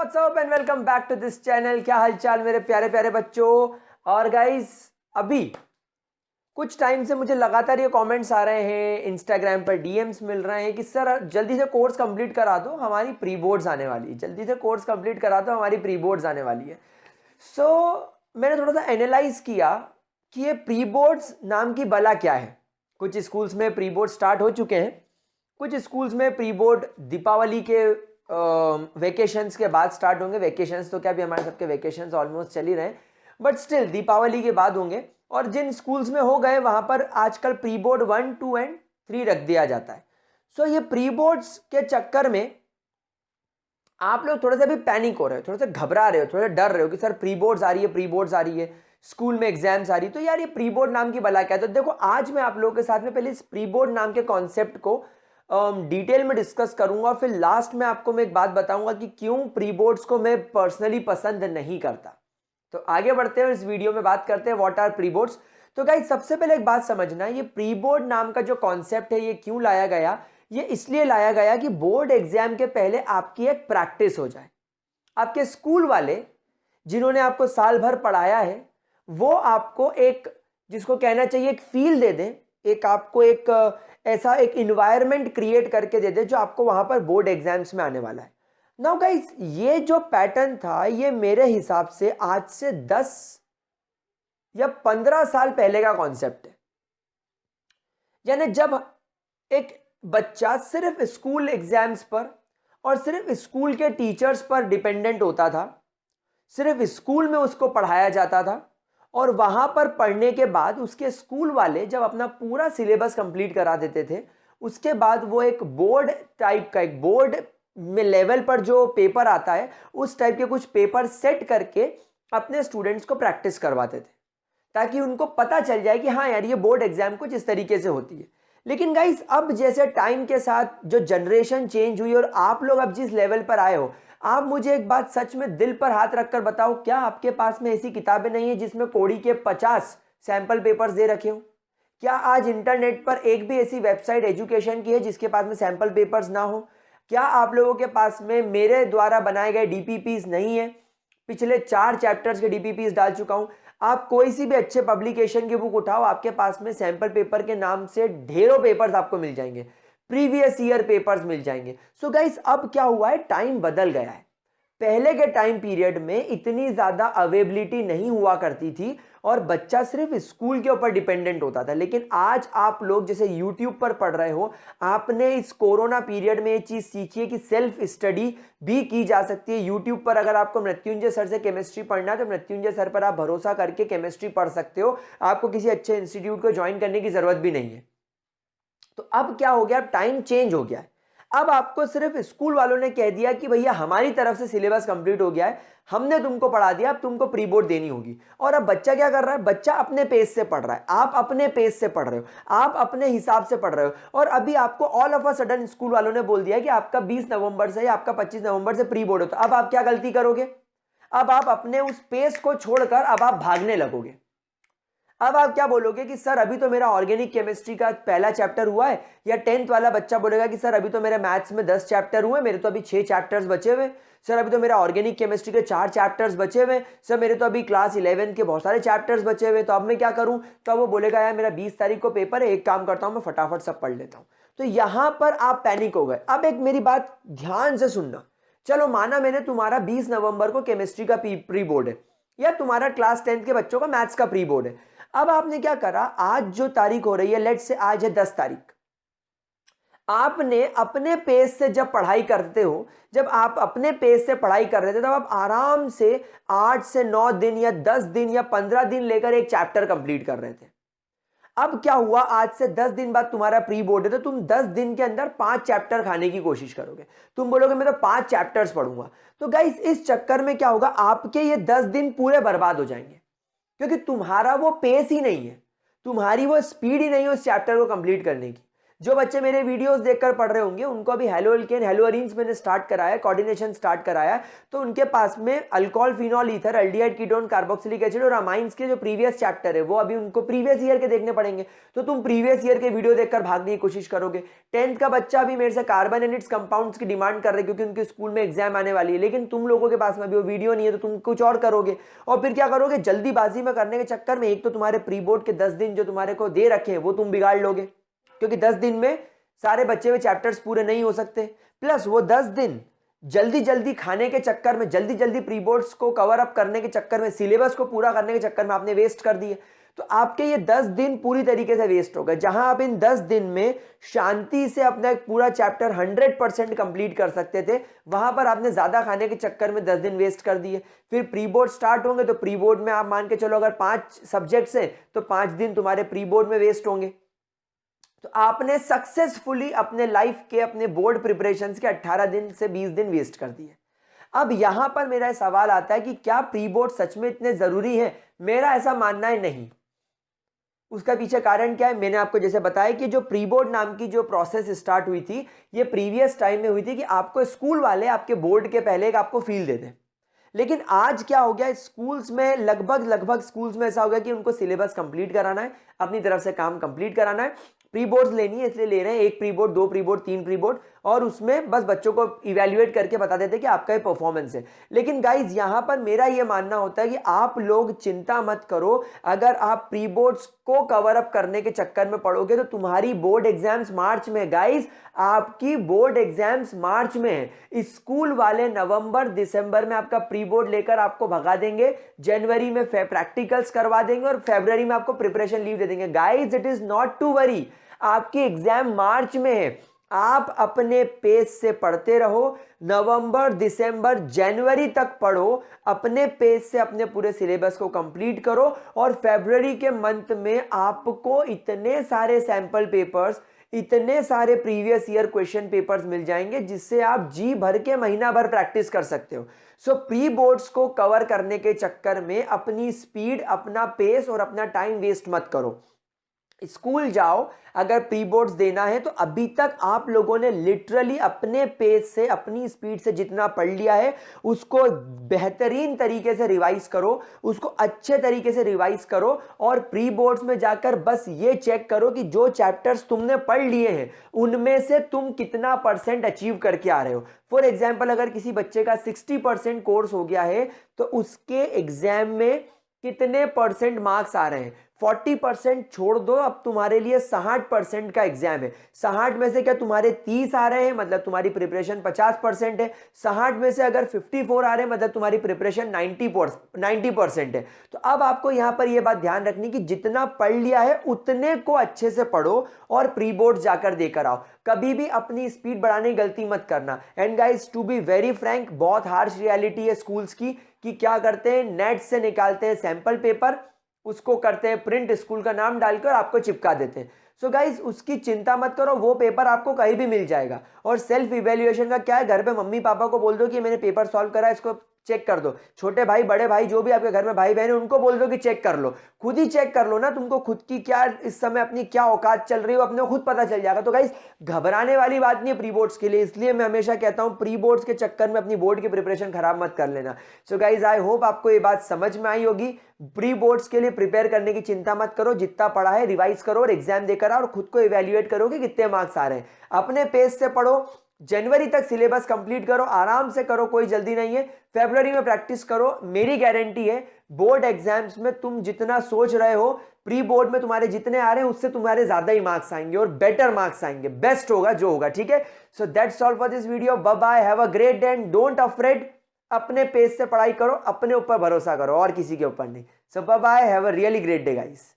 WhatsApp and welcome back to this channel. क्या हालचाल मेरे प्यारे प्यारे बच्चों। और गाइस अभी कुछ टाइम से मुझे लगातार ये कमेंट्स आ रहे हैं, इंस्टाग्राम पर डीएम्स मिल रहे हैं कि सर जल्दी से कोर्स कंप्लीट करा दो, हमारी प्री बोर्ड्स आने वाली है। जल्दी से कोर्स कंप्लीट करा दो, हमारी प्री बोर्ड्स आने वाली है। मैंने थोड़ा सा एनालाइज किया कि ये प्री बोर्ड्स नाम की बला क्या है। कुछ स्कूल्स में प्री बोर्ड स्टार्ट हो चुके हैं, कुछ स्कूल्स में प्री बोर्ड दीपावली के वेकेशंस के बाद स्टार्ट होंगे। वेकेशंस तो क्या, भी हमारे सबके वेकेशंस ऑलमोस्ट चल ही रहे हैं, बट स्टिल दीपावली के बाद होंगे। और जिन स्कूल्स में हो गए वहां पर आजकल प्री बोर्ड 1, 2 एंड 3 रख दिया जाता है। सो ये प्री बोर्ड्स के चक्कर में आप लोग थोड़ा सा भी पैनिक हो रहे हो, थोड़ा सा घबरा रहे हो, थोड़ा सा डर रहे हो कि सर प्री बोर्ड्स आ रही है, प्री बोर्ड्स आ रही है, स्कूल में एग्जाम्स आ रही है, तो यार ये प्री बोर्ड नाम की बला क्या है। तो देखो आज मैं आप लोगों के साथ में पहले इस प्री बोर्ड नाम के कॉन्सेप्ट को डिटेल में डिस्कस करूंगा, फिर लास्ट में आपको मैं एक बात बताऊंगा कि क्यों प्री बोर्ड्स को मैं पर्सनली पसंद नहीं करता। तो आगे बढ़ते हैं, इस वीडियो में बात करते हैं व्हाट आर प्री बोर्ड्स। तो गाइस सबसे पहले एक बात समझना, ये प्री बोर्ड नाम का जो कॉन्सेप्ट है ये क्यों लाया गया। ये इसलिए लाया गया कि बोर्ड एग्जाम के पहले आपकी एक प्रैक्टिस हो जाए। आपके स्कूल वाले जिन्होंने आपको साल भर पढ़ाया है वो आपको एक, जिसको कहना चाहिए एक फील दे दें, एक आपको एक ऐसा एक इन्वायरमेंट क्रिएट करके दे दे जो आपको वहां पर बोर्ड एग्जाम्स में आने वाला है। नाउ गाइस ये जो पैटर्न था ये मेरे हिसाब से आज से 10 या 15 साल पहले का कॉन्सेप्ट है। यानी जब एक बच्चा सिर्फ स्कूल एग्जाम्स पर और सिर्फ स्कूल के टीचर्स पर डिपेंडेंट होता था, सिर्फ स्कूल में उसको पढ़ाया जाता था, और वहां पर पढ़ने के बाद उसके स्कूल वाले जब अपना पूरा सिलेबस कंप्लीट करा देते थे, उसके बाद वो एक बोर्ड टाइप का, एक बोर्ड में लेवल पर जो पेपर आता है उस टाइप के कुछ पेपर सेट करके अपने स्टूडेंट्स को प्रैक्टिस करवाते थे, ताकि उनको पता चल जाए कि हाँ यार ये बोर्ड एग्जाम कुछ इस तरीके से होती है। लेकिन गाइस अब जैसे टाइम के साथ जो जनरेशन चेंज हुई और आप लोग अब जिस लेवल पर आए हो, आप मुझे एक बात सच में दिल पर हाथ रखकर बताओ, क्या आपके पास में ऐसी किताबें नहीं है जिसमें कोड़ी के 50 सैंपल पेपर्स दे रखे हो? क्या आज इंटरनेट पर एक भी ऐसी वेबसाइट एजुकेशन की है जिसके पास में सैंपल पेपर्स ना हो? क्या आप लोगों के पास में मेरे द्वारा बनाए गए डीपीपीस नहीं है? पिछले 4 चैप्टर्स के डीपीपीस डाल चुका हूं। आप कोई सी भी अच्छे पब्लिकेशन की बुक उठाओ, आपके पास में सैंपल पेपर के नाम से ढेरों पेपर्स आपको मिल जाएंगे, प्रीवियस ईयर पेपर्स मिल जाएंगे। सो गाइस अब क्या हुआ है, टाइम बदल गया है। पहले के टाइम पीरियड में इतनी ज्यादा अवेलेबिलिटी नहीं हुआ करती थी और बच्चा सिर्फ स्कूल के ऊपर डिपेंडेंट होता था। लेकिन आज आप लोग जैसे यूट्यूब पर पढ़ रहे हो, आपने इस कोरोना पीरियड में ये चीज सीखी है कि सेल्फ स्टडी भी की जा सकती है। यूट्यूब पर अगर आपको मृत्युंजय सर से केमिस्ट्री पढ़ना है तो मृत्युंजय सर पर आप भरोसा करके केमिस्ट्री पढ़ सकते हो, आपको किसी अच्छे इंस्टीट्यूट को ज्वाइन करने की जरूरत भी नहीं है। तो अब क्या हो गया, टाइम चेंज हो गया है। अब आपको सिर्फ स्कूल वालों ने कह दिया कि भैया हमारी तरफ से सिलेबस कंप्लीट हो गया है, हमने तुमको पढ़ा दिया, अब तुमको प्री बोर्ड देनी होगी। और अब बच्चा क्या कर रहा है, बच्चा अपने पेस से पढ़ रहा है, आप अपने पेस से पढ़ रहे हो, आप अपने हिसाब से पढ़ रहे हो। और अभी आपको all of a sudden school वालों ने बोल दिया कि आपका 20 नवंबर से या आपका 25 नवंबर से प्री बोर्ड हो। तो अब आप क्या गलती करोगे, अब आप अपने उस पेस को छोड़कर अब आप भागने लगोगे। अब आप क्या बोलोगे कि सर अभी तो मेरा ऑर्गेनिक केमिस्ट्री का पहला चैप्टर हुआ है, या 10th वाला बच्चा बोलेगा कि सर अभी तो मेरे मैथ्स में 10 चैप्टर हुए, मेरे तो अभी 6 चैप्टर्स बचे हुए। सर अभी तो मेरा ऑर्गेनिक केमिस्ट्री के 4 चैप्टर्स बचे हुए। सर मेरे तो अभी क्लास 11 के बहुत सारे चैप्टर्स बचे हुए, तो अब मैं क्या करूं? तो वो बोलेगा यार मेरा 20 तारीख को पेपर है, एक काम करता हूं मैं फटाफट सब पढ़ लेता हूं। तो यहां पर आप पैनिक हो गए। अब एक मेरी बात ध्यान से सुनना, चलो माना मैंने तुम्हारा 20 नवंबर को केमिस्ट्री का प्री बोर्ड है, या तुम्हारा क्लास 10th के बच्चों का मैथ्स का प्री बोर्ड है। अब आपने क्या करा, आज जो तारीख हो रही है, लेट से आज है 10 तारीख, आपने अपने पेज से जब पढ़ाई करते हो, जब आप अपने पेज से पढ़ाई कर रहे थे, तब आप आराम से 8 से 9 दिन या 10 दिन या 15 दिन लेकर एक चैप्टर कंप्लीट कर रहे थे। अब क्या हुआ, आज से 10 दिन बाद तुम्हारा प्री बोर्ड है, तो तुम 10 दिन के अंदर 5 चैप्टर खाने की कोशिश करोगे। तुम बोलोगे मैं तो 5 चैप्टर्स पढ़ूंगा। तो गाइस इस चक्कर में क्या होगा, आपके ये 10 दिन पूरे बर्बाद हो जाएंगे, क्योंकि तुम्हारा वो पेस ही नहीं है, तुम्हारी वो स्पीड ही नहीं है उस चैप्टर को कंप्लीट करने की। जो बच्चे मेरे वीडियोस देखकर पढ़ रहे होंगे उनको अभी हेलो एल्केन हेलो अरीन्स मैंने स्टार्ट कराया, कोऑर्डिनेशन स्टार्ट कराया, तो उनके पास में alcohol phenol ether aldehyde ketone carboxylic acid और अमाइंस के जो प्रीवियस चैप्टर है वो अभी उनको प्रीवियस ईयर के देखने पड़ेंगे। तो तुम प्रीवियस ईयर के वीडियो देखकर भागने की कोशिश करोगे। 10th का बच्चा भी मेरे से कार्बन एंड इट्स कंपाउंड्स की डिमांड कर रहे क्योंकि उनके स्कूल में एग्जाम आने वाली है, लेकिन तुम लोगों के पास में भी वो वीडियो नहीं है तो तुम कुछ और करोगे और फिर क्या करोगे, जल्दीबाजी में करने के चक्कर में एक तो तुम्हारे प्री बोर्ड के 10 दिन जो तुम्हारे को दे रखे हैं वो तुम बिगाड़ लोगे, क्योंकि 10 दिन में सारे बच्चे हुए चैप्टर्स पूरे नहीं हो सकते, प्लस वो 10 दिन जल्दी जल्दी खाने के चक्कर में, जल्दी जल्दी प्री बोर्ड्स को कवर अप करने के चक्कर में, सिलेबस को पूरा करने के चक्कर में आपने वेस्ट कर दिए। तो आपके ये 10 दिन पूरी तरीके से वेस्ट हो गए। जहां आप इन 10 दिन में शांति से अपना एक पूरा चैप्टर 100% कंप्लीट कर सकते थे, वहां पर आपने ज्यादा खाने के चक्कर में 10 दिन वेस्ट कर दिए। फिर प्री बोर्ड स्टार्ट होंगे तो प्री बोर्ड में आप मान के चलो अगर 5 सब्जेक्ट्स हैं तो 5 दिन तुम्हारे प्री बोर्ड में वेस्ट होंगे। तो आपने सक्सेसफुली अपने लाइफ के अपने बोर्ड प्रिपरेशंस के 18 दिन से 20 दिन वेस्ट कर दिए। अब यहां पर मेरा सवाल आता है कि क्या प्री बोर्ड सच में इतने जरूरी है? मेरा ऐसा मानना है नहीं। उसका पीछे कारण क्या है? मैंने आपको जैसे बताया कि जो प्री बोर्ड नाम की जो प्रोसेस स्टार्ट हुई थी ये प्रीवियस टाइम में हुई थी कि आपको स्कूल वाले आपके बोर्ड के पहले एक आपको फील दे दें, लेकिन आज क्या हो गया, स्कूल्स में लगभग स्कूल्स में ऐसा हो गया कि उनको सिलेबस कंप्लीट कराना है, अपनी तरफ से काम कंप्लीट कराना है, प्री बोर्ड्स लेनी है इसलिए ले रहे हैं, 1 pre board 2 pre board 3 pre board, और उसमें बस बच्चों को इवैल्यूएट करके बता देते हैं कि आपका ये परफॉर्मेंस है। लेकिन गाइज यहां पर मेरा ये मानना होता है कि आप लोग चिंता मत करो, अगर आप प्री बोर्ड्स को कवर अप करने के चक्कर में पड़ोगे तो तुम्हारी बोर्ड एग्जाम्स मार्च में, गाइज आपकी बोर्ड एग्जाम्स मार्च में है। स्कूल वाले नवंबर दिसंबर में आपका प्री बोर्ड लेकर आपको भगा देंगे, जनवरी में प्रैक्टिकल्स करवा देंगे और फरवरी में आपको प्रिपरेशन लीव दे देंगे। Guys it is not to worry, आपकी एग्जाम मार्च में है, आप अपने पेस से पढ़ते रहो, नवंबर दिसंबर जनवरी तक पढ़ो, अपने पेस से अपने पूरे सिलेबस को कंप्लीट करो और फरवरी के मंथ में आपको इतने सारे सैंपल पेपर्स, इतने सारे प्रीवियस ईयर क्वेश्चन पेपर्स मिल जाएंगे जिससे आप जी भर के महीना भर प्रैक्टिस कर सकते हो। सो प्री बोर्ड्स को कवर करने के चक्कर में अपनी स्पीड, अपना पेस और अपना टाइम वेस्ट मत करो। स्कूल जाओ, अगर प्री बोर्ड्स देना है तो अभी तक आप लोगों ने लिटरली अपने पेस से, अपनी स्पीड से जितना पढ़ लिया है उसको बेहतरीन तरीके से रिवाइज करो, उसको अच्छे तरीके से रिवाइज करो और प्री बोर्ड्स में जाकर बस ये चेक करो कि जो चैप्टर्स तुमने पढ़ लिए हैं उनमें से तुम कितना % अचीव करके आ रहे हो। फॉर एग्जाम्पल अगर किसी बच्चे का 60% कोर्स हो गया है तो उसके एग्जाम में कितने % मार्क्स आ रहे हैं? 40% छोड़ दो, अब तुम्हारे लिए 60% का एग्जाम है। 60 में से क्या तुम्हारे 30 आ रहे हैं, मतलब तुम्हारी प्रिपरेशन 50% है। 60 में से अगर 54 आ रहे हैं मतलब तुम्हारी प्रिपरेशन 90% है। तो अब आपको यहां पर यह बात ध्यान रखनी कि जितना पढ़ लिया है उतने को अच्छे से पढ़ो और प्री बोर्ड जाकर देकर आओ। कभी भी अपनी स्पीड बढ़ाने की गलती मत करना। And guys to be very frank, बहुत हार्श रियलिटी है स्कूल्स की कि क्या करते हैं, नेट से निकालते हैं सैंपल पेपर, उसको करते हैं प्रिंट, स्कूल का नाम डालकर आपको चिपका देते हैं। सो गाइज उसकी चिंता मत करो, वो पेपर आपको कहीं भी मिल जाएगा। और सेल्फ इवेल्युएशन का क्या है, घर पे मम्मी पापा को बोल दो कि मैंने पेपर सॉल्व करा, इसको चेक कर दो। छोटे भाई बड़े भाई जो भी आपके घर में भाई बहन है उनको बोल दो कि चेक कर लो। खुद ही चेक कर लो ना, तुमको खुद की क्या इस समय अपनी क्या औकात चल रही हो अपने खुद पता चल जाएगा। तो गाइस घबराने वाली बात नहीं है प्री बोर्ड्स के लिए, इसलिए मैं हमेशा कहता हूं प्री बोर्ड्स के चक्कर में अपनी बोर्ड की प्रिपरेशन खराब मत कर लेना। सो गाइज आई होप आपको ये बात समझ में आई होगी। प्री बोर्ड्स के लिए प्रिपेयर करने की चिंता मत करो, जितना पढ़ा है रिवाइज करो और एग्जाम देकर आओ और खुद को इवेल्युएट करो कि कितने मार्क्स आ रहे हैं। अपने पेज से पढ़ो, जनवरी तक सिलेबस कंप्लीट करो, आराम से करो, कोई जल्दी नहीं है। फरवरी में प्रैक्टिस करो, मेरी गारंटी है बोर्ड एग्जाम्स में तुम जितना सोच रहे हो प्री बोर्ड में तुम्हारे जितने आ रहे हैं उससे तुम्हारे ज्यादा ही मार्क्स आएंगे और बेटर मार्क्स आएंगे, बेस्ट होगा जो होगा। ठीक है, so that's all for this video. Bye bye, have a great day and don't afraid. अपने पेज से पढ़ाई करो, अपने ऊपर भरोसा करो और किसी के ऊपर नहीं। So bye bye, have a really great day guys.